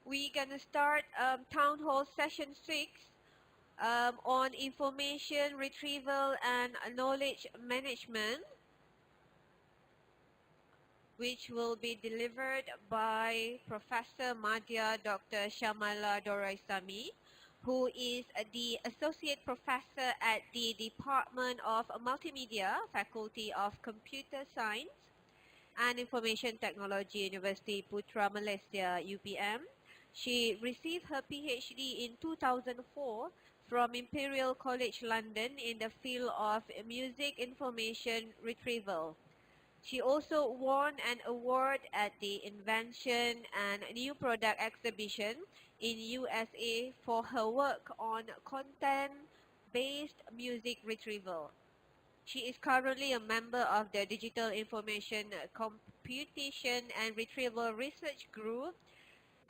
We're going to start Town Hall Session 6 on information retrieval and knowledge management, which will be delivered by Professor Madhya Dr. Shyamala Doraisamy, who is the Associate Professor at the Department of Multimedia, Faculty of Computer Science and Information Technology, University Putra Malaysia, UPM. She received her PhD in 2004 from Imperial College London in the field of music information retrieval. She also won an award at the Invention and New Product Exhibition in USA for her work on content-based music retrieval. She is currently a member of the Digital Information Computation and Retrieval Research Group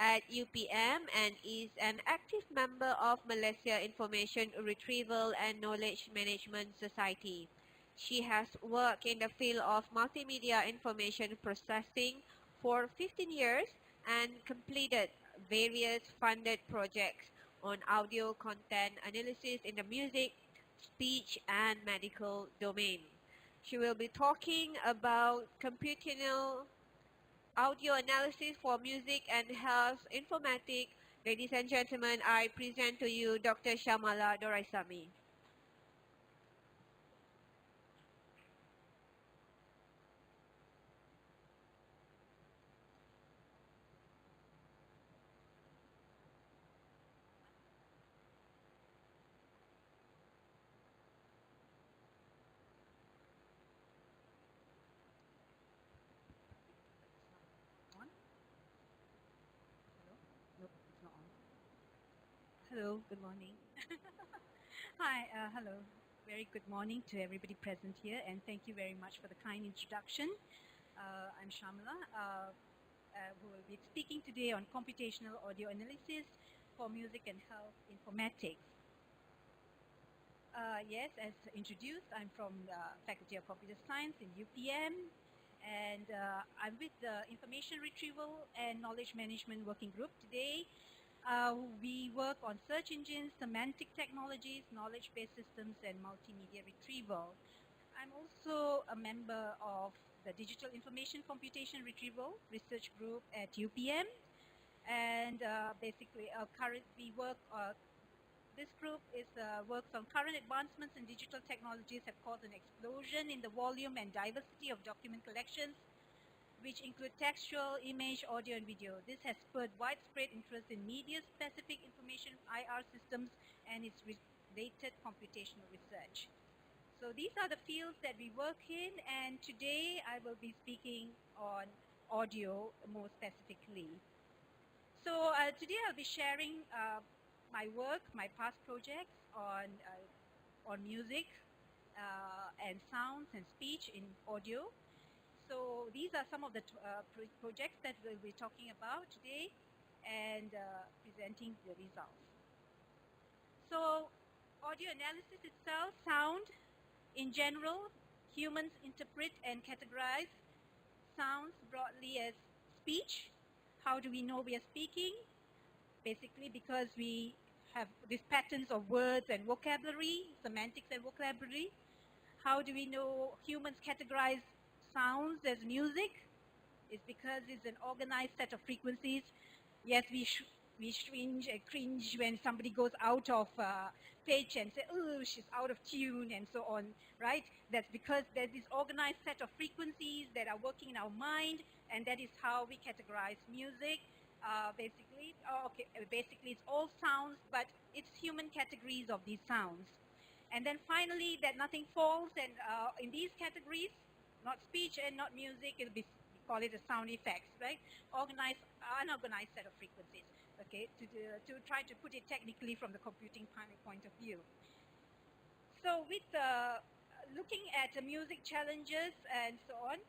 at UPM and is an active member of Malaysia Information Retrieval and Knowledge Management Society. She has worked in the field of multimedia information processing for 15 years and completed various funded projects on audio content analysis in the music, speech and medical domain. She will be talking about computational audio analysis for music and health informatics. Ladies and gentlemen, I present to you Dr. Shyamala Doraisamy. Hello, good morning. Hi, hello. Very good morning to everybody present here, and thank you very much for the kind introduction. I'm Shyamala, who will be speaking today on computational audio analysis for music and health informatics. Yes, as introduced, I'm from the Faculty of Computer Science in UPM, and I'm with the Information Retrieval and Knowledge Management Working Group today. We work on search engines, semantic technologies, knowledge-based systems, and multimedia retrieval. I'm also a member of the Digital Information Computation Retrieval Research Group at UPM, and basically this group works on current advancements in digital technologies have caused an explosion in the volume and diversity of document collections, which include textual, image, audio, and video. This has spurred widespread interest in media-specific information IR systems and its related computational research. So these are the fields that we work in, and today I will be speaking on audio more specifically. So today I'll be sharing my work, my past projects on music and sounds and speech in audio. So these are some of the projects that we'll be talking about today and presenting the results. So audio analysis itself, sound, in general, humans interpret and categorize sounds broadly as speech. How do we know we are speaking? Basically because we have these patterns of words and vocabulary, semantics and vocabulary. How do we know humans categorize sounds as music? Is because it's an organized set of frequencies. Yes, we cringe when somebody goes out of pitch and say, oh, she's out of tune and so on, right? That's because there's this organized set of frequencies that are working in our mind, and that is how we categorize music. Basically it's all sounds, but it's human categories of these sounds. And then finally, that nothing falls, and in these categories, not speech and not music, we call it a sound effects, right? Organized, unorganized set of frequencies, okay, to try to put it technically from the computing point of view. So with looking at the music challenges and so on,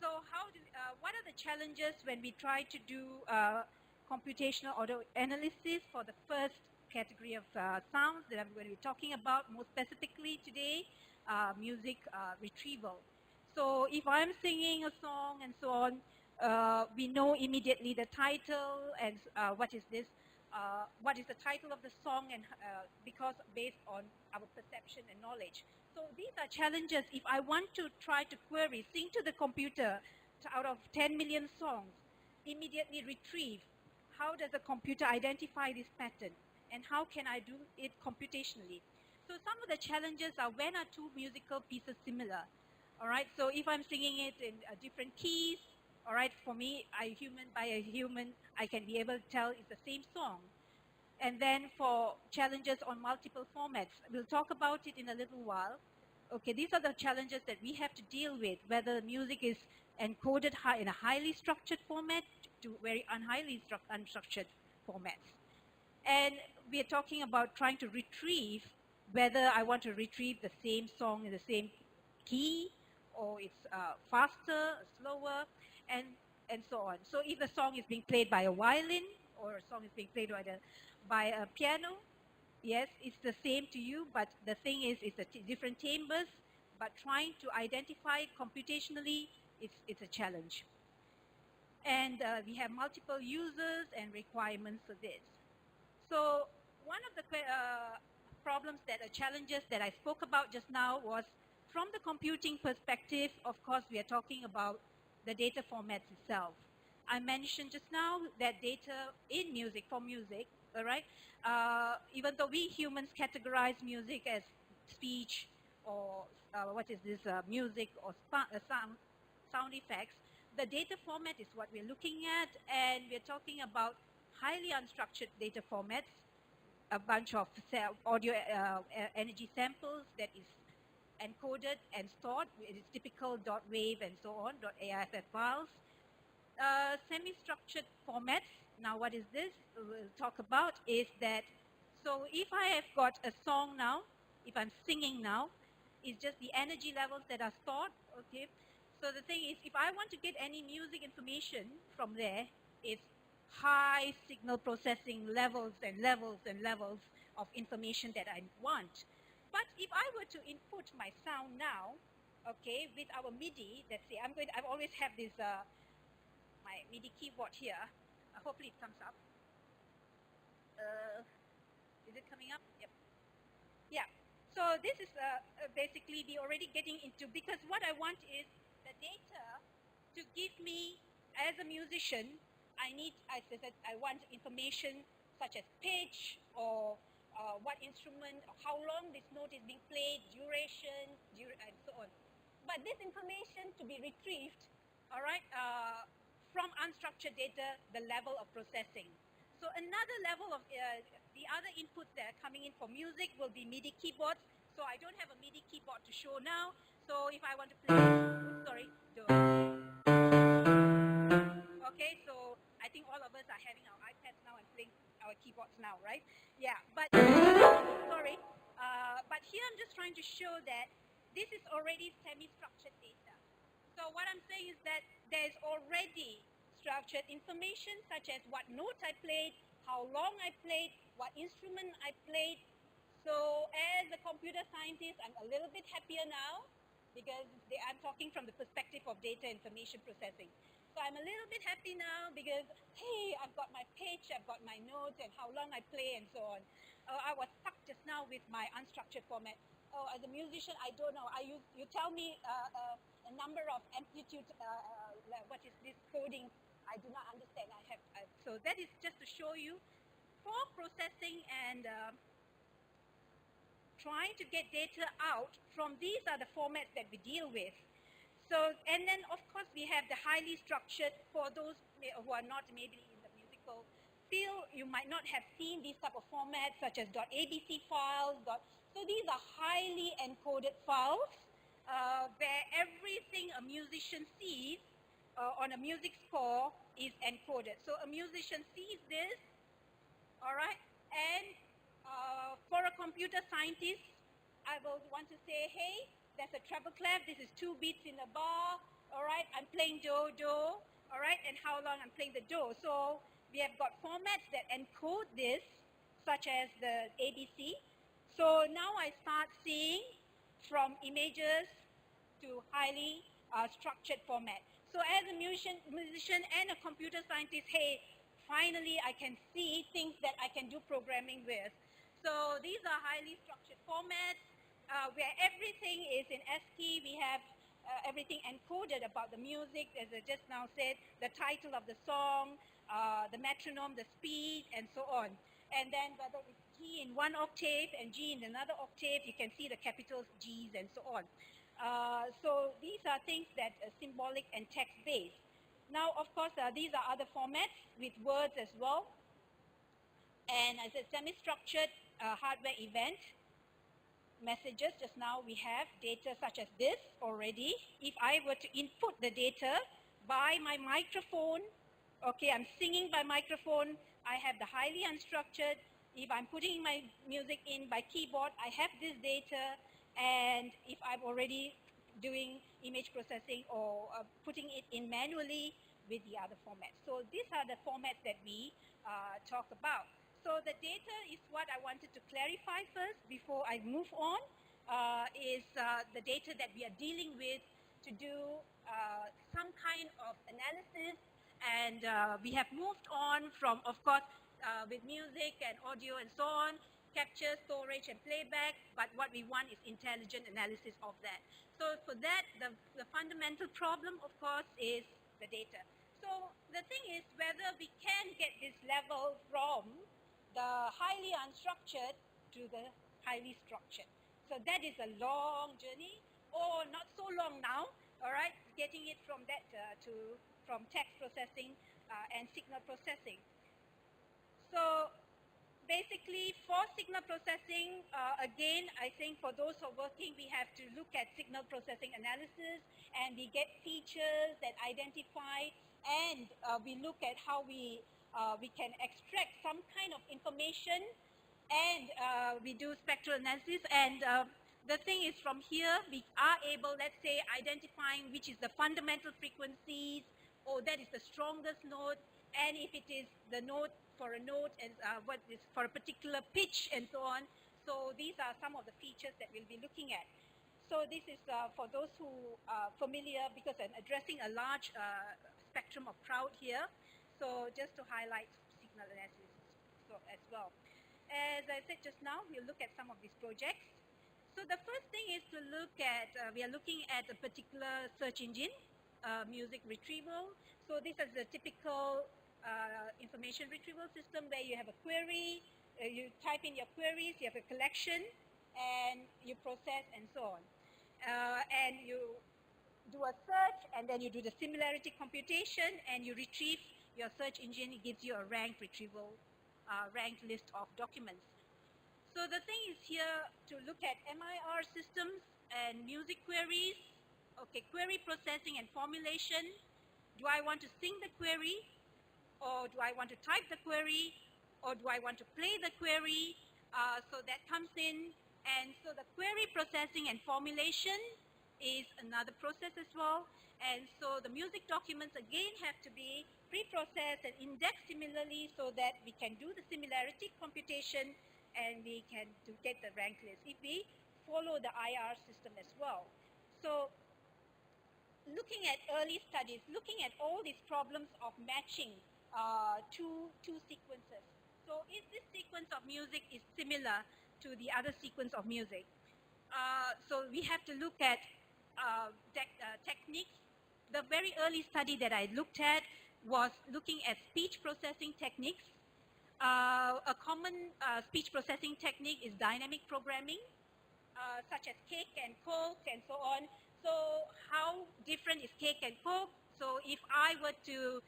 so what are the challenges when we try to do computational audio analysis for the first category of sounds that I'm going to be talking about more specifically today, music retrieval. So if I'm singing a song and so on, We know immediately the title and what is this, what is the title of the song, and because based on our perception and knowledge. So these are challenges. If I want to try to query, sing to the computer out of 10 million songs, immediately retrieve, how does the computer identify this pattern, and how can I do it computationally? So some of the challenges are, when are two musical pieces similar? All right, so if I'm singing it in different keys, all right, for me, by a human, I can be able to tell it's the same song. And then for challenges on multiple formats, we'll talk about it in a little while. Okay, these are the challenges that we have to deal with, whether music is encoded in a highly structured format to very unhighly unstructured formats. And we're talking about trying to retrieve, whether I want to retrieve the same song in the same key, or it's faster, slower, and so on. So if the song is being played by a violin, or a song is being played by a piano, yes, it's the same to you, but the thing is, it's different timbres, but trying to identify it computationally, it's a challenge. And we have multiple users and requirements for this. So one of the problems challenges that I spoke about just now was, from the computing perspective, of course, we are talking about the data formats itself. I mentioned just now that data in music, for music, all right, even though we humans categorize music as speech, or music, or sound effects, the data format is what we're looking at, and we're talking about highly unstructured data formats, a bunch of audio energy samples that is encoded and stored. It is typical .wave and so on, .AIFF files. Semi-structured formats. Now, what is this? We'll talk about is that, so if I have got a song now, if I'm singing now, it's just the energy levels that are stored, okay? So the thing is, if I want to get any music information from there, it's high signal processing levels and levels and levels of information that I want. But if I were to input my sound now, okay, with our MIDI, let's say, I've always have this, my MIDI keyboard here. Hopefully it comes up. Is it coming up? Yep. Yeah. So this is basically we already getting into, because what I want is the data to give me, as a musician, I want information such as pitch, or what instrument, or how long this note is being played, duration, and so on. But this information to be retrieved, all right, from unstructured data, the level of processing. So another level of the other inputs that are coming in for music will be MIDI keyboards. So I don't have a MIDI keyboard to show now. So if I want to play, sorry, okay, so I think all of us are having our iPads now and playing our keyboards now, right? Yeah, but sorry, but here I'm just trying to show that this is already semi-structured data. So what I'm saying is that there's already structured information, such as what note I played, how long I played, what instrument I played. So as a computer scientist, I'm a little bit happier now, because I'm talking from the perspective of data information processing. So I'm a little bit happy now because, hey, I've got my pitch, I've got my notes, and how long I play, and so on. I was stuck just now with my unstructured format. Oh, as a musician, I don't know. You tell me a number of amplitude, what is this coding? I do not understand. So that is just to show you, for processing and trying to get data out from, these are the formats that we deal with. So, and then of course we have the highly structured. For those who are not maybe in the musical field, you might not have seen these type of formats, such as .abc files. So these are highly encoded files, where everything a musician sees on a music score is encoded. So a musician sees this, all right, and for a computer scientist, I will want to say, hey, there's a treble clef, this is 2 beats in a bar, all right, I'm playing do, all right, and how long I'm playing the do. So we have got formats that encode this, such as the ABC. So now I start seeing from images to highly structured format. So So as a musician and a computer scientist, hey, finally I can see things that I can do programming with. So these are highly structured formats where everything is in ASCII. We have everything encoded about the music, as I just now said, the title of the song, the metronome, the speed, and so on. And then whether it's G in one octave and G in another octave, you can see the capitals G's and so on. So these are things that are symbolic and text-based. Now, of course, these are other formats with words as well. And as a semi-structured hardware event, messages, just now we have data such as this already. If I were to input the data by my microphone, okay, I'm singing by microphone, I have the highly unstructured. If I'm putting my music in by keyboard, I have this data. And if I'm already doing image processing or putting it in manually with the other formats. So these are the formats that we talk about. So the data is what I wanted to clarify first before I move on, is the data that we are dealing with to do some kind of analysis. And we have moved on from, of course, with music and audio and so on, capture, storage, and playback, but what we want is intelligent analysis of that. So for that, the fundamental problem, of course, is the data. So the thing is whether we can get this level from the highly unstructured to the highly structured. So that is a long journey, or not so long now, all right, getting it from that from text processing and signal processing. So basically for signal processing, again, I think for those who are working, we have to look at signal processing analysis, and we get features that identify, and we look at how we can extract some kind of information, and we do spectral analysis. And the thing is, from here we are able, let's say, identifying which is the fundamental frequencies, or that is the strongest note, and if it is the note for a note, and what is for a particular pitch and so on. So these are some of the features that we'll be looking at. So this is for those who are familiar, because I'm addressing a large spectrum of crowd here. So just to highlight signal analysis so as well. As I said just now, we'll look at some of these projects. So the first thing is to look at, we are looking at a particular search engine, music retrieval. So this is a typical information retrieval system where you have a query, you type in your queries, you have a collection, and you process and so on. And you do a search, and then you do the similarity computation, and you retrieve your search engine. It gives you a ranked retrieval, ranked list of documents. So the thing is here to look at MIR systems and music queries. Okay, query processing and formulation. Do I want to sing the query, or do I want to type the query, or do I want to play the query? So that comes in. And so the query processing and formulation is another process as well. And so the music documents again have to be pre-processed and indexed similarly, so that we can do the similarity computation and we can get the rank list if we follow the IR system as well. So looking at early studies, looking at all these problems of matching two sequences. So if this sequence of music is similar to the other sequence of music, so we have to look at techniques. The very early study that I looked at was looking at speech processing techniques. A common speech processing technique is dynamic programming, such as cake and Coke and so on. So how different is cake and Coke? So if I were to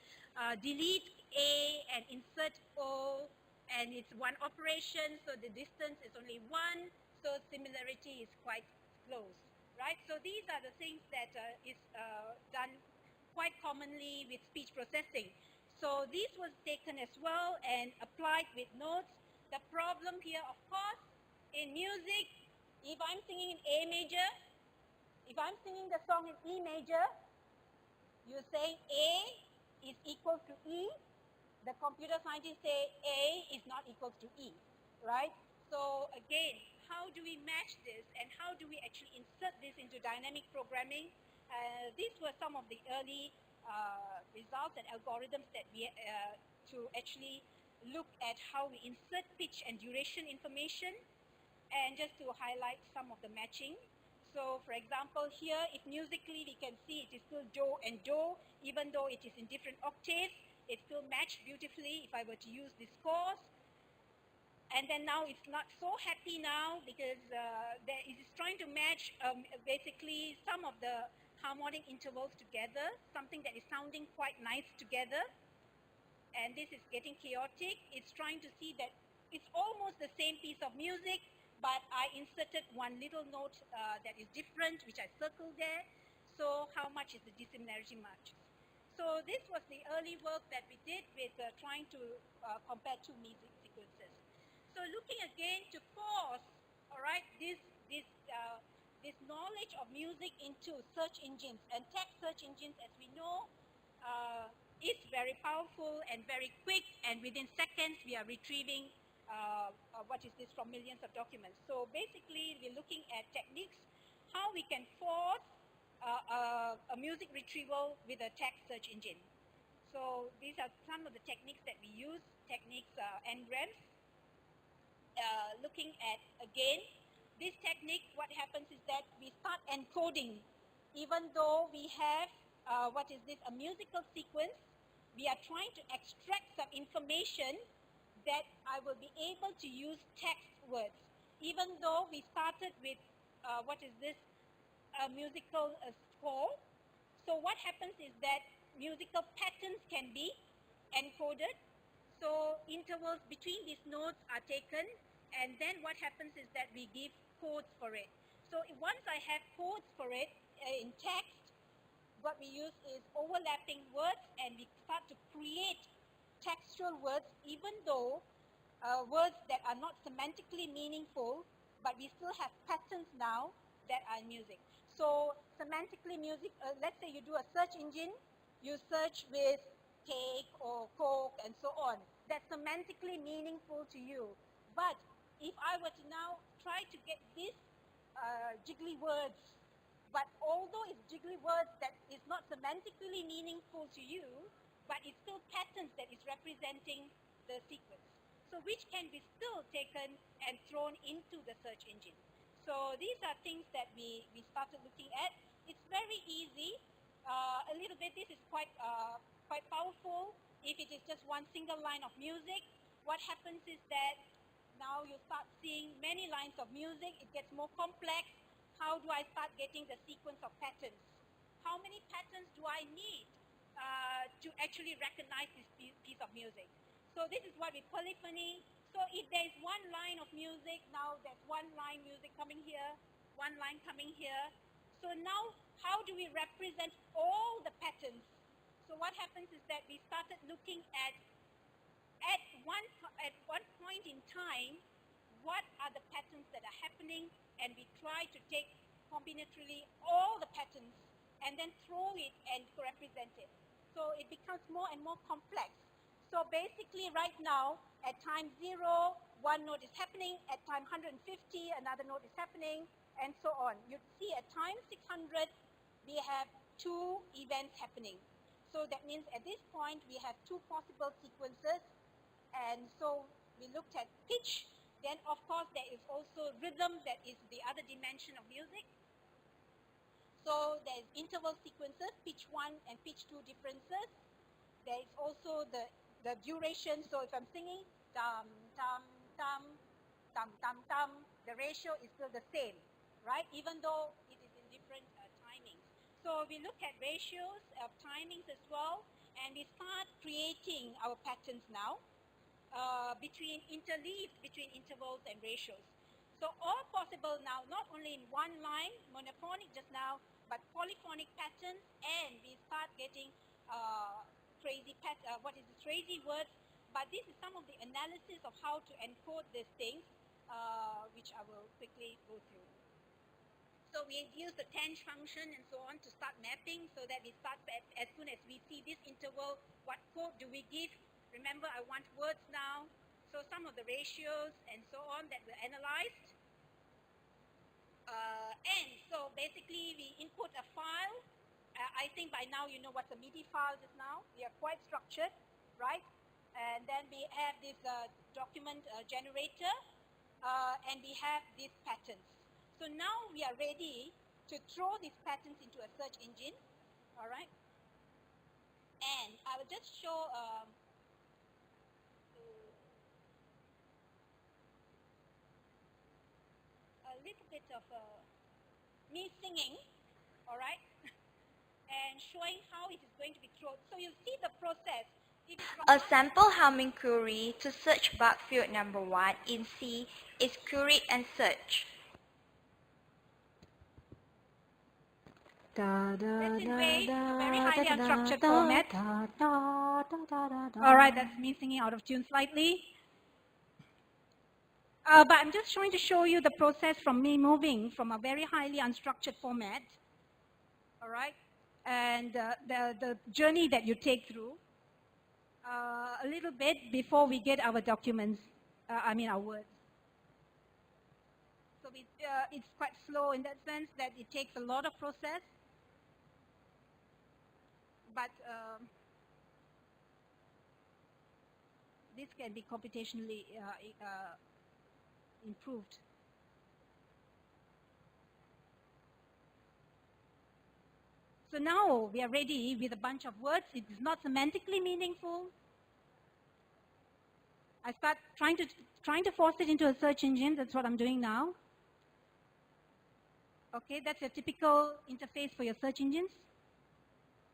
delete A and insert O, and it's one operation, so the distance is only 1, so similarity is quite close, right? So these are the things that is done quite commonly with speech processing. So this was taken as well and applied with notes. The problem here, of course, in music, if I'm singing in A major, if I'm singing the song in E major, you say A is equal to E. The computer scientists say A is not equal to E, right? So again, how do we match this, and how do we actually insert this into dynamic programming? These were some of the early results and algorithms that we to actually look at how we insert pitch and duration information, and just to highlight some of the matching. So for example, here, if musically we can see it is still do and do, even though it is in different octaves, it still matched beautifully if I were to use this chorus. And then now it's not so happy now because it is trying to match basically some of the harmonic intervals together, something that is sounding quite nice together. And this is getting chaotic. It's trying to see that it's almost the same piece of music, but I inserted one little note that is different, which I circled there. So how much is the dissimilarity match? So this was the early work that we did with trying to compare two music sequences. So looking again to force, all right, this knowledge of music into search engines, and text search engines, as we know, is very powerful and very quick, and within seconds we are retrieving what is this from millions of documents. So basically we're looking at techniques, how we can force a music retrieval with a text search engine. So these are some of the techniques that we use, techniques n-grams. Looking at, again, this technique, what happens is that we start encoding. Even though we have, a musical sequence, we are trying to extract some information that I will be able to use text words. Even though we started with, a musical score. So what happens is that musical patterns can be encoded. So intervals between these notes are taken, and then what happens is that we give codes for it. So once I have codes for it in text, what we use is overlapping words, and we start to create textual words, even though words that are not semantically meaningful, but we still have patterns now that are music. So semantically music, let's say you do a search engine, you search with cake or coke and so on. That's semantically meaningful to you. But if I were to now try to get these jiggly words, but although it's jiggly words that is not semantically meaningful to you, but it's still patterns that is representing the sequence. So which can be still taken and thrown into the search engine. So these are things that we started looking at. It's very easy. A little bit, this is quite powerful. If it is just one single line of music, what happens is that now you start seeing many lines of music. It gets more complex. How do I start getting the sequence of patterns? How many patterns do I need to actually recognize this piece of music? So this is what we polyphony. So if there is one line of music, now there's one line music coming here, one line coming here. So now how do we represent all the patterns? So what happens is that we started looking at one point in time, what are the patterns that are happening, and we try to take combinatorially all the patterns and then throw it and represent it. So it becomes more and more complex. So basically right now, at time 0, one note is happening, at time 150, another note is happening, and so on. You'd see at time 600, we have 2 events happening. So that means at this point, we have 2 possible sequences. And so we looked at pitch. Then, of course, there is also rhythm, that is the other dimension of music. So there's interval sequences, pitch 1 and pitch 2 differences. There is also the duration. So if I'm singing tam, tam, tam, tam, tam, tam, the ratio is still the same, right? Even though it is in different timings. So we look at ratios of timings as well, and we start creating our patterns now. Interleaved between intervals and ratios. So all possible now, not only in one line, monophonic just now, but polyphonic patterns, and we start getting crazy words. But this is some of the analysis of how to encode these things, which I will quickly go through. So we use the tanh function and so on to start mapping, so that we start as soon as we see this interval, what code do we give? Remember, I want words now. So some of the ratios and so on that were analyzed. And so basically we input a file, I think by now you know what the MIDI files is now. We are quite structured, right? And then we have this document generator, and we have these patterns. So now we are ready to throw these patterns into a search engine, all right? And I will just show a little bit of me singing, all right? And showing how it is going to be thrown. So you see the process. A sample humming query to search bug field number 1 in C is query and search. That's in Wave, a very highly unstructured format. Alright, that's me singing out of tune slightly. But I'm just trying to show you the process from me moving from a very highly unstructured format, alright, and the journey that you take through a little bit before we get our documents, our words. So it's quite slow in that sense that it takes a lot of process, but this can be computationally improved. So now we are ready with a bunch of words. It is not semantically meaningful. I start trying to force it into a search engine. That's what I'm doing now. Okay, that's a typical interface for your search engines.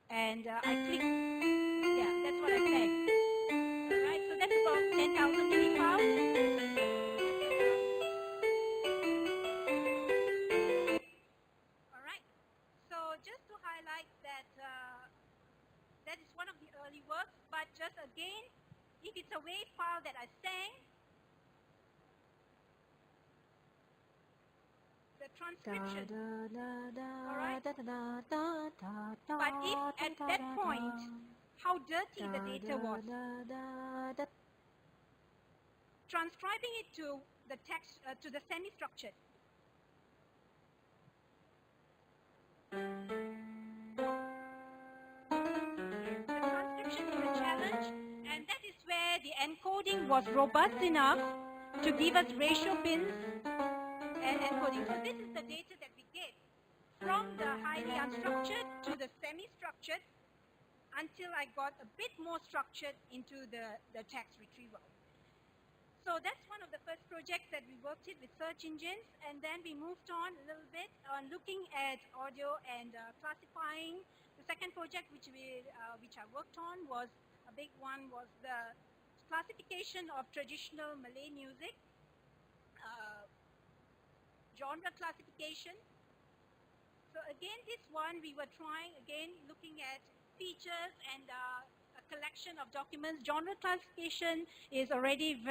And I click. Yeah, that's what I said. All right, so that's about 10,000 MIDI files. That is one of the early works, but just again, if it's a wave file that I sang, the transcription, alright? But if at that point, how dirty the data was, transcribing it to the text, to the semi-structured, and that is where the encoding was robust enough to give us ratio bins and encoding. So this is the data that we get from the highly unstructured to the semi-structured until I got a bit more structured into the text retrieval. So that's one of the first projects that we worked with search engines, and then we moved on a little bit on looking at audio and classifying. The second project which I worked on was a big one, was the classification of traditional Malay music, genre classification. So again, this one we were trying, again, looking at features and a collection of documents. Genre classification is already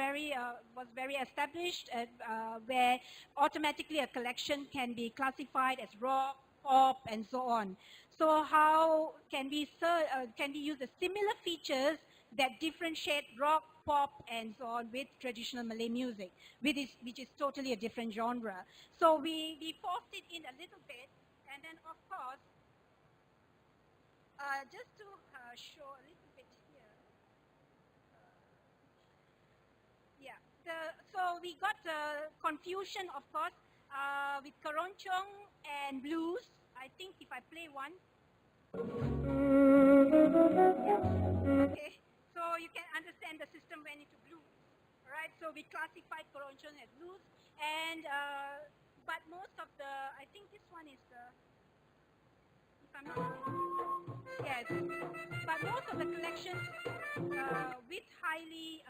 was very established, where automatically a collection can be classified as rock, pop, and so on. So how can we use the similar features that differentiate rock, pop, and so on with traditional Malay music, which is totally a different genre. So we forced it in a little bit, and then of course, just to show a little bit here. So we got confusion, of course, with Keroncong and blues. I think if I play one. Yeah. Okay, so you can understand the system went into blues. Right, so we classified Keroncong as blues, and but most of the, I think this one is the, if I'm not mistaken, yes, but most of the collections with highly,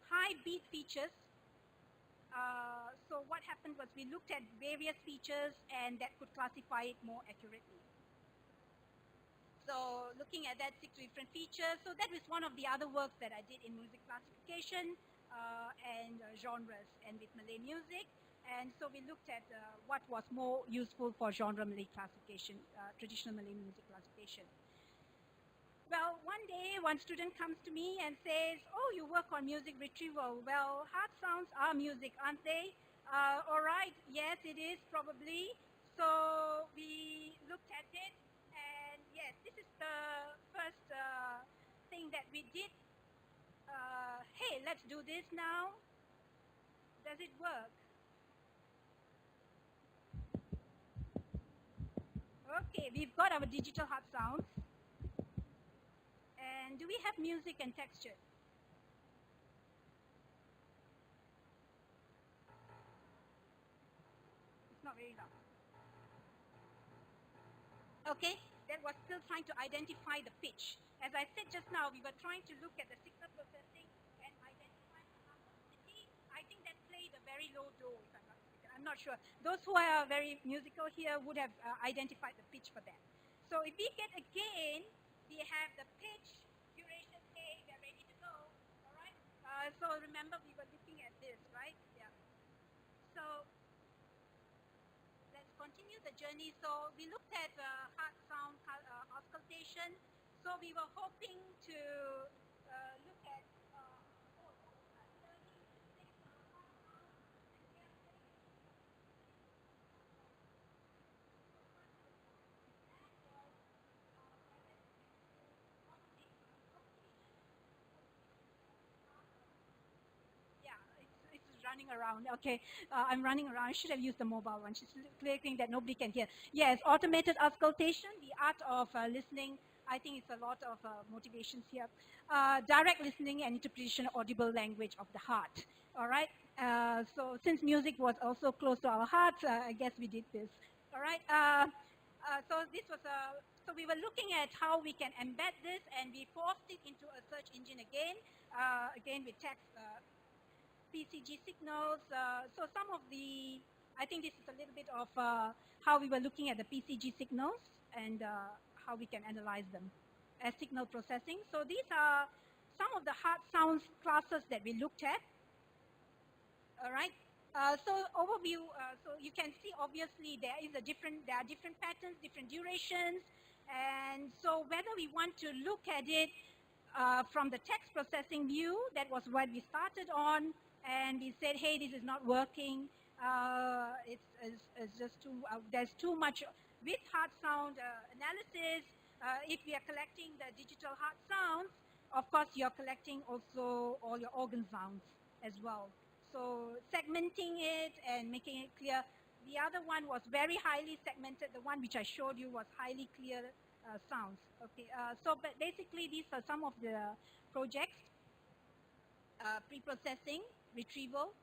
high beat features. So what happened was we looked at various features and that could classify it more accurately. So looking at that 6 different features, so that was one of the other works that I did in music classification and genres and with Malay music. And so we looked at what was more useful for genre Malay classification, traditional Malay music classification. Well, one day, one student comes to me and says, oh, you work on music retrieval. Well, hard sounds are music, aren't they? All right, yes, it is, probably. So we looked at it, the first thing that we did. Hey, let's do this now. Does it work? Okay, we've got our digital heart sounds. And do we have music and texture? It's not very loud. Okay, that was still trying to identify the pitch. As I said just now, we were trying to look at the signal processing and identify the harmonicity. I think that played a very low do, if I'm not mistaken. I'm not sure. Those who are very musical here would have identified the pitch for that. So if we get again, we have the pitch, duration, A, we're ready to go. All right. So remember, we were looking at this, right? Yeah. So let's continue the journey. So we looked at heart sound auscultation. So we were hoping to look at it's running around. Okay, I'm running around. I should have used the mobile one. She's clicking that nobody can hear. Yes, automated auscultation, the art of listening. I think it's a lot of motivations here. Direct listening and interpretation of audible language of the heart. All right. So since music was also close to our hearts, I guess we did this. All right. So this was so we were looking at how we can embed this, and we forced it into a search engine again, again with text. PCG signals. So some of the, I think this is a little bit of how we were looking at the PCG signals and how we can analyze them as signal processing. So these are some of the heart sounds classes that we looked at. All right. So overview. So you can see obviously there are different patterns, different durations, and so whether we want to look at it from the text processing view, that was what we started on. And we said, hey, this is not working. It's just too, there's too much with heart sound analysis. If we are collecting the digital heart sounds, of course, you're collecting also all your organ sounds as well. So segmenting it and making it clear. The other one was very highly segmented. The one which I showed you was highly clear sounds. Okay, so but basically these are some of the projects. Pre-processing, retrieval.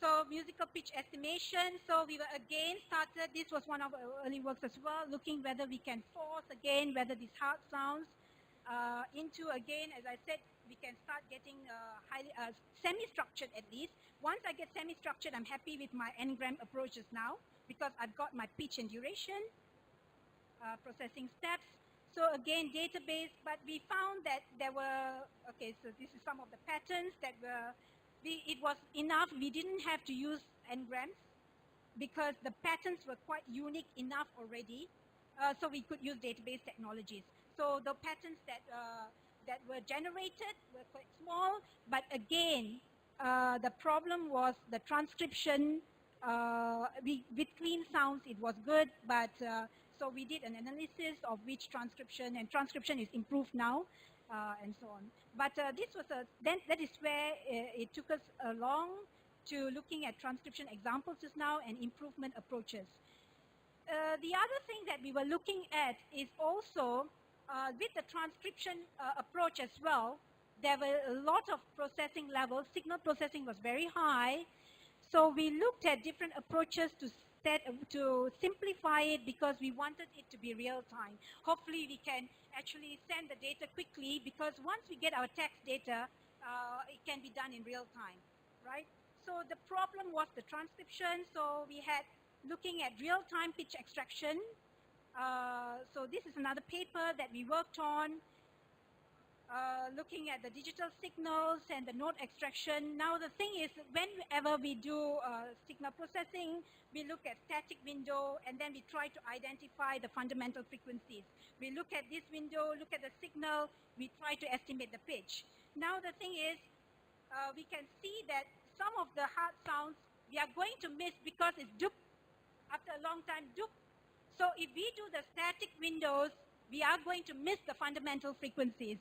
So musical pitch estimation. So we were again started, this was one of our early works as well, looking whether we can force again, whether these heart sounds into again, as I said, we can start getting highly semi-structured at least. Once I get semi-structured, I'm happy with my n-gram approaches now because I've got my pitch and duration, processing steps. So again, database, but we found that there were, okay, so this is some of the patterns that were, it was enough. We didn't have to use n-grams because the patterns were quite unique enough already. So we could use database technologies. So the patterns that were generated were quite small, but again, the problem was the transcription. With clean sounds, it was good, but so we did an analysis of which transcription, and transcription is improved now, and so on. But this was that is where it took us along to looking at transcription examples just now and improvement approaches. The other thing that we were looking at is also with the transcription approach as well, there were a lot of processing levels. Signal processing was very high. So we looked at different approaches to simplify it because we wanted it to be real time. Hopefully we can actually send the data quickly because once we get our text data, it can be done in real time, right? So the problem was the transcription. So we had looking at real-time pitch extraction. So this is another paper that we worked on. Looking at the digital signals and the note extraction. Now the thing is, whenever we do signal processing, we look at static window and then we try to identify the fundamental frequencies. We look at this window, look at the signal, we try to estimate the pitch. Now the thing is, we can see that some of the hard sounds we are going to miss because it's dup. After a long time, dup. So if we do the static windows, we are going to miss the fundamental frequencies.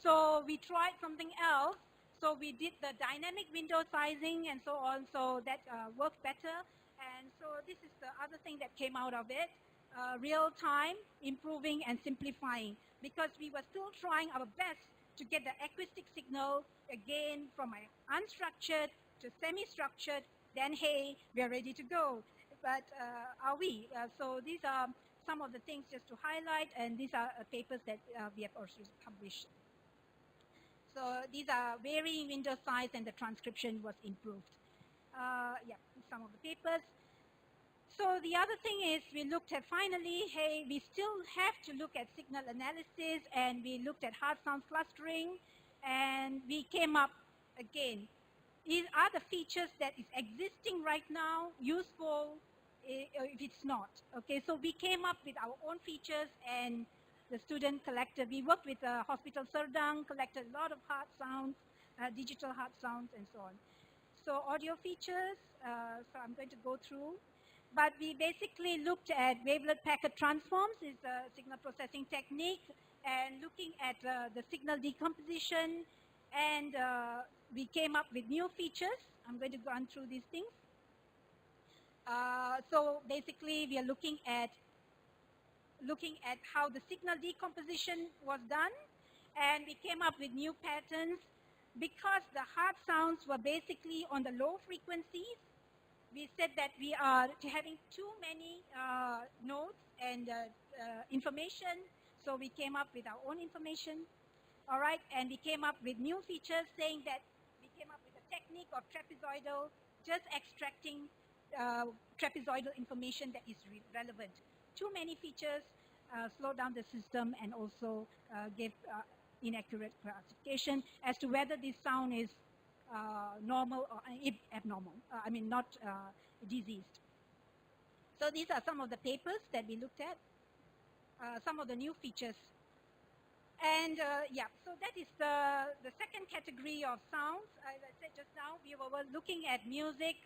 So we tried something else. So we did the dynamic window sizing and so on, so that worked better. And so this is the other thing that came out of it, real time, improving and simplifying, because we were still trying our best to get the acoustic signal again from an unstructured to semi-structured, then hey, we are ready to go. But are we? So these are some of the things just to highlight, and these are papers that we have also published. So these are varying window size, and the transcription was improved. Yeah, some of the papers. So the other thing is we looked at finally, hey, we still have to look at signal analysis, and we looked at hard sound clustering, and we came up again. Are the features that is existing right now useful if it's not? Okay, so we came up with our own features, and the student collected, we worked with Hospital Serdang, collected a lot of hard sounds, digital hard sounds, and so on. So audio features, so I'm going to go through. But we basically looked at wavelet packet transforms, is a signal processing technique, and looking at the signal decomposition, and we came up with new features. I'm going to run through these things. So basically, we are looking at how the signal decomposition was done, and we came up with new patterns because the hard sounds were basically on the low frequencies. We said that we are having too many nodes and information, so we came up with our own information. All right, and we came up with new features, saying that we came up with a technique of trapezoidal, just extracting trapezoidal information that is relevant. Too many features slow down the system and also give inaccurate classification as to whether this sound is normal or abnormal, I mean not diseased. So these are some of the papers that we looked at, some of the new features. And yeah, so that is the second category of sounds. As I said just now, we were looking at music,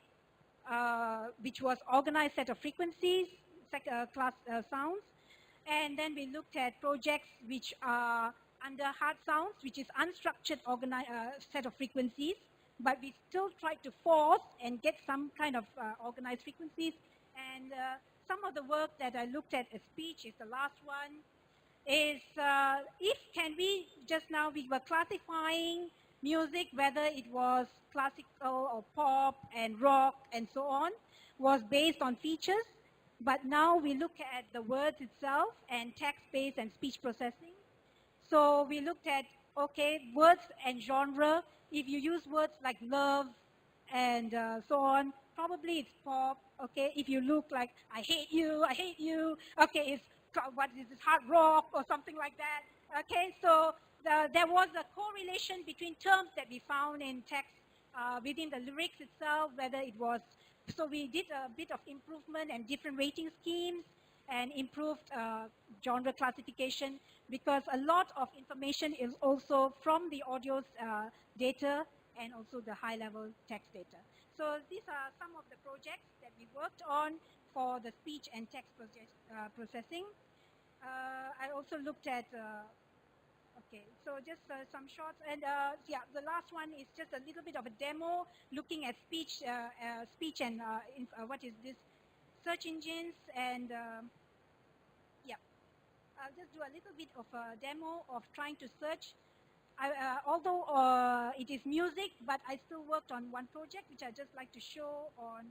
which was organized set of frequencies, class sounds. And then we looked at projects which are under hard sounds, which is unstructured set of frequencies, but we still tried to force and get some kind of organized frequencies. And some of the work that I looked at as speech is the last one, is just now we were classifying music, whether it was classical or pop and rock and so on, was based on features. But now we look at the words itself and text-based and speech processing. So we looked at, okay, words and genre. If you use words like love and so on, probably it's pop. Okay, if you look like I hate you, okay, it's what is this, hard rock or something like that. Okay, so there was a correlation between terms that we found in text within the lyrics itself, whether it was, so we did a bit of improvement and different rating schemes and improved genre classification, because a lot of information is also from the audio's data and also the high-level text data. So these are some of the projects that we worked on for the speech and text processing. I also looked at, okay, so just some shots, and yeah, the last one is just a little bit of a demo looking at speech and what is this, search engines, and yeah, I'll just do a little bit of a demo of trying to search. Although it is music, but I still worked on one project which I just like to show on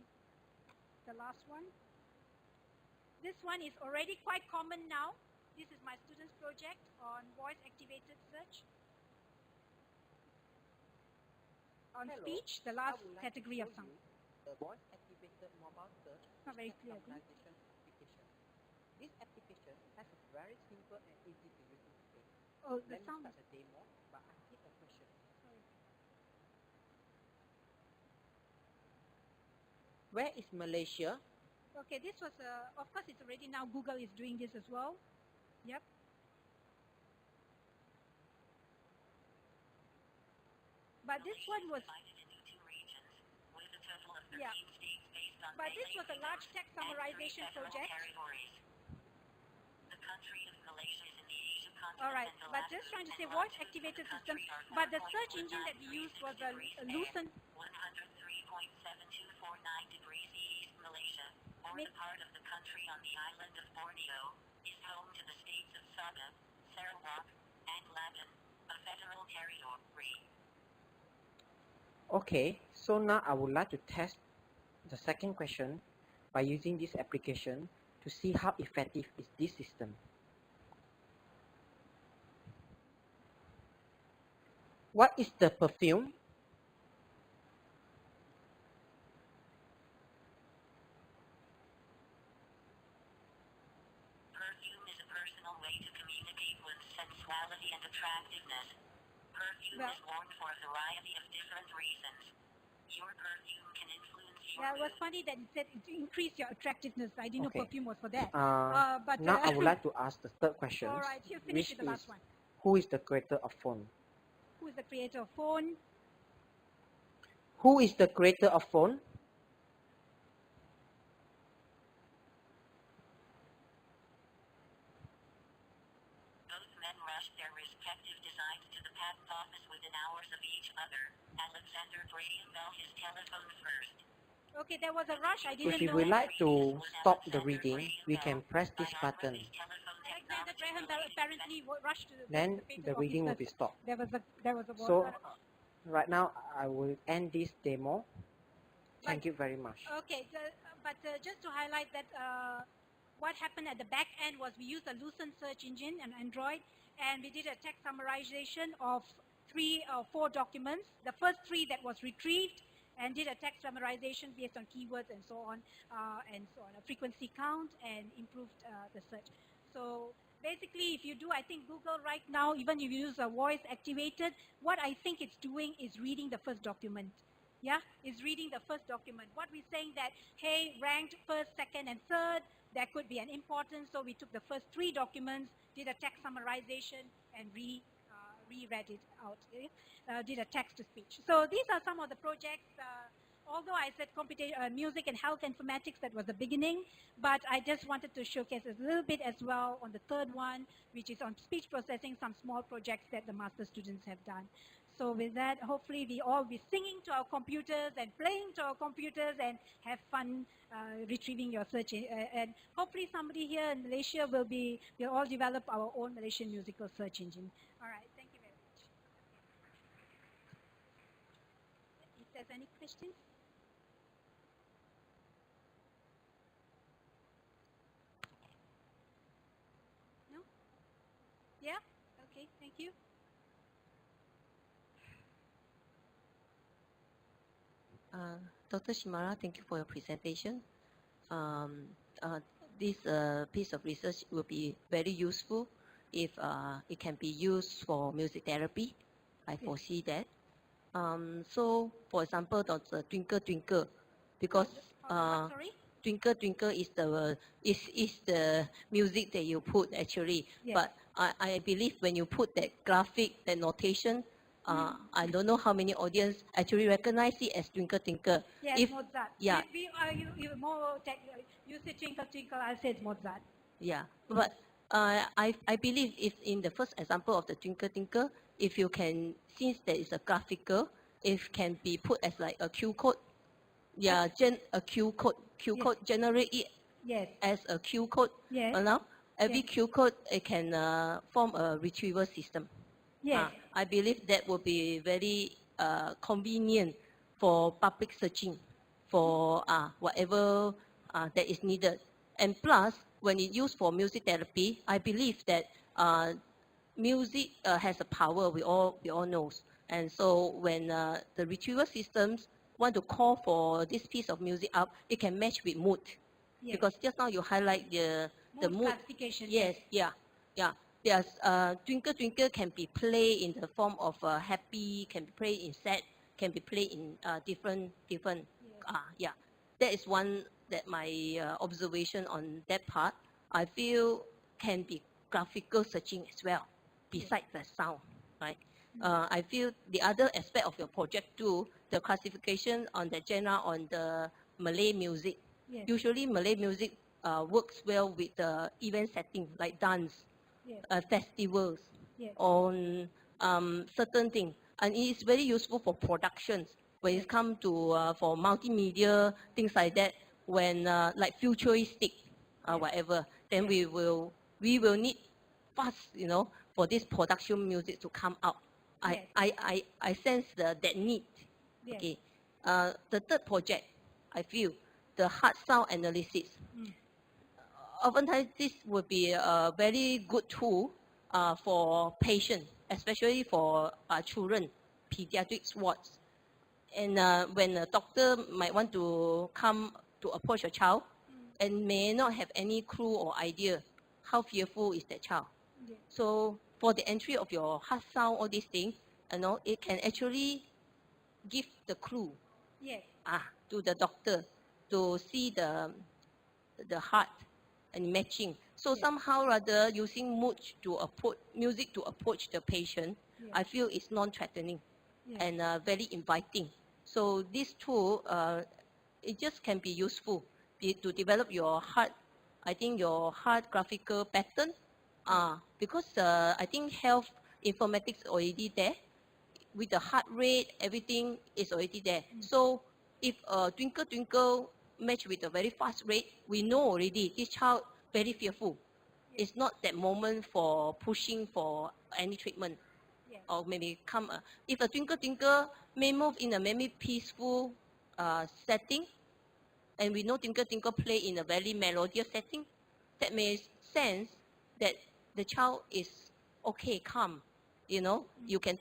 the last one. This one is already quite common now. This is my student's project on voice-activated search. On Hello. speech, the last category of sound. The voice-activated mobile search Not very clear. summarization application. This application has a very simple and easy to use interface. Oh, the Let me sound. start the demo by asking a question. Sorry. Where is Malaysia? Okay, this was, of course, it's already now Google is doing this as well. Yep. But this one was, yeah. But this was a large text summarization project. The country of Malaysia is in the All right, but just trying to say voice activated system, but the search engine that we used was a Lucent. 103.7249 degrees east Malaysia, or the part of the country on the island of Borneo, is home to the states of Sabah, Sarawak, and Laban, a federal territory. Okay, so now I would like to test the second question by using this application to see how effective is this system. What is the perfume? Perfume is a personal way to communicate one's sensuality and attractiveness. Perfume is worn for a variety of different reasons. Your perfume can influence your Yeah, it was mood. funny that it said to increase your attractiveness. I didn't know Okay. perfume was for that. But Now I would like to ask the third question, all right, you finish which with the is, last one. who is the creator of phone? Who is the creator of phone? Who is the creator of phone? Both men rushed their respective designs to the patent office within hours of each other. Alexander Graham Bell his telephone first. Okay, there was a rush. I didn't If we know. would like to stop the reading, we can press this button. Alexander Graham Bell apparently rushed to Then patent the reading will office. be stopped. There was a So right now I will end this demo. Thank Right. you very much. Okay, just to highlight that what happened at the back end was we used a Lucent search engine on Android, and we did a text summarization of 3 or 4 documents. The first 3 that was retrieved, and did a text summarization based on keywords and so on, a frequency count, and improved the search. So basically, if you do, I think Google right now, even if you use a voice activated, what I think it's doing is reading the first document. Yeah, is reading the first document. What we're saying that, hey, ranked first, second, and third, there could be an importance. So we took the first 3 documents, did a text summarization, and reread it out. Did a text to speech. So these are some of the projects. Although I said music and health informatics, that was the beginning, but I just wanted to showcase a little bit as well on the third one, which is on speech processing, some small projects that the master students have done. So with that, hopefully we all be singing to our computers and playing to our computers and have fun retrieving your search. And hopefully somebody here in Malaysia we'll all develop our own Malaysian musical search engine. All right, thank you very much. If there's any questions? No? Yeah? Okay, thank you. Dr. Shyamala, thank you for your presentation. This piece of research will be very useful if it can be used for music therapy. I foresee that. So, for example, the Twinkle Twinkle, because Sorry? Twinkle Twinkle is the music that you put actually. Yes. But I believe when you put that graphic, that notation, I don't know how many audience actually recognize it as Twinkle Twinkle. Yes, If, Mozart. yeah. You more you say Twinkle Twinkle, I say it's Mozart. Yeah, but I believe if in the first example of the Twinkle Twinkle, if you can, since there is a graphical, if can be put as like a Q code, yeah, a Q code, generate it Yes. as a Q code. Yes. Now every Yes. Q code it can form a retrieval system. Yes. I believe that will be very convenient for public searching, for whatever that is needed. And plus, when it's used for music therapy, I believe that music has a power, we all know. And so when the retrieval systems want to call for this piece of music up, it can match with mood. Yes. Because just now you highlight the mood. Classification. Yes, yeah. There's Twinkle Twinkle can be played in the form of happy, can be played in sad, can be played in different. Yeah. That is one that my observation on that part. I feel can be graphical searching as well, besides the sound, right? I feel the other aspect of your project too, the classification on the genre on the Malay music. Yes. Usually Malay music works well with the event setting like dance. Yes. festivals Yes. on certain things. And it is very useful for productions when it comes to for multimedia, things like that, when like futuristic, whatever, then we will need fast, for this production music to come out. Yes. I sense that need. Yes. Okay. The third project, I feel, the heart sound analysis. Oftentimes, this would be a very good tool for patients, especially for children, pediatrics wards. And when a doctor might want to come to approach a child and may not have any clue or idea how fearful is that child. Yes. So for the entry of your heart sound, all these things, it can actually give the clue Yes. to the doctor to see the heart and matching. So Yes. somehow rather using music to approach the patient, Yes. I feel it's non-threatening Yes. and very inviting. So this tool, it just can be useful to develop your heart, I think your heart graphical pattern, because I think health informatics already there. With the heart rate, everything is already there. So if twinkle twinkle match with a very fast rate, we know already this child very fearful. It's not that moment for pushing for any treatment. Yes. Or maybe if a twinkle twinkle may move in a maybe peaceful setting, and we know twinkle twinkle play in a very melodious setting, that may sense that the child is okay, calm. You can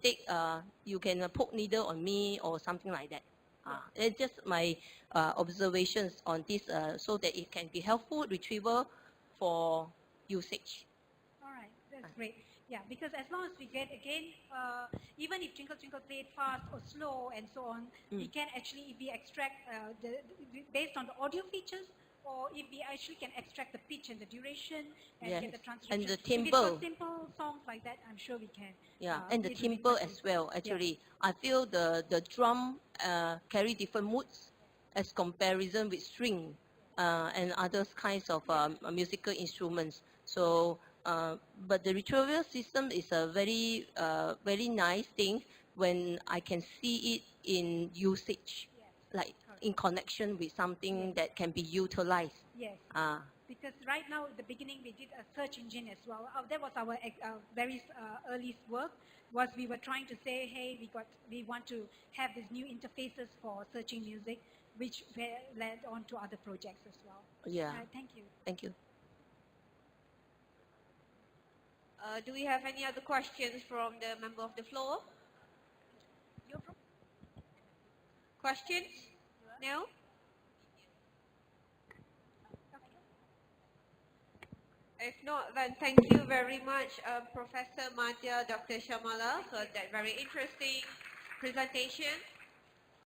poke needle on me or something like that. It's just my observations on this, so that it can be helpful retrieval for usage. All right, that's great. Yeah, because as long as we get, again, even if Twinkle Twinkle played fast or slow and so on, we can actually, if we extract based on the audio features, or if we actually can extract the pitch and the duration and Yes. get the transcription. And the If it's timbre. for simple songs like that, I'm sure we can. Yeah, and the it will be timbre much as easier. well, actually. I feel the drum carry different moods as comparison with string and other kinds of musical instruments. So, but the retrieval system is a very nice thing when I can see it in usage, Yes. like in connection with something that can be utilized. Yes. Ah. Because right now, at the beginning, we did a search engine as well. That was our very early work. Was we were trying to say, hey, we want to have these new interfaces for searching music, which led on to other projects as well. Yeah. Thank you. Thank you. Do we have any other questions from the member of the floor? Questions? No? If not, then thank you very much, Professor Madhya, Dr. Shyamala, for that very interesting presentation.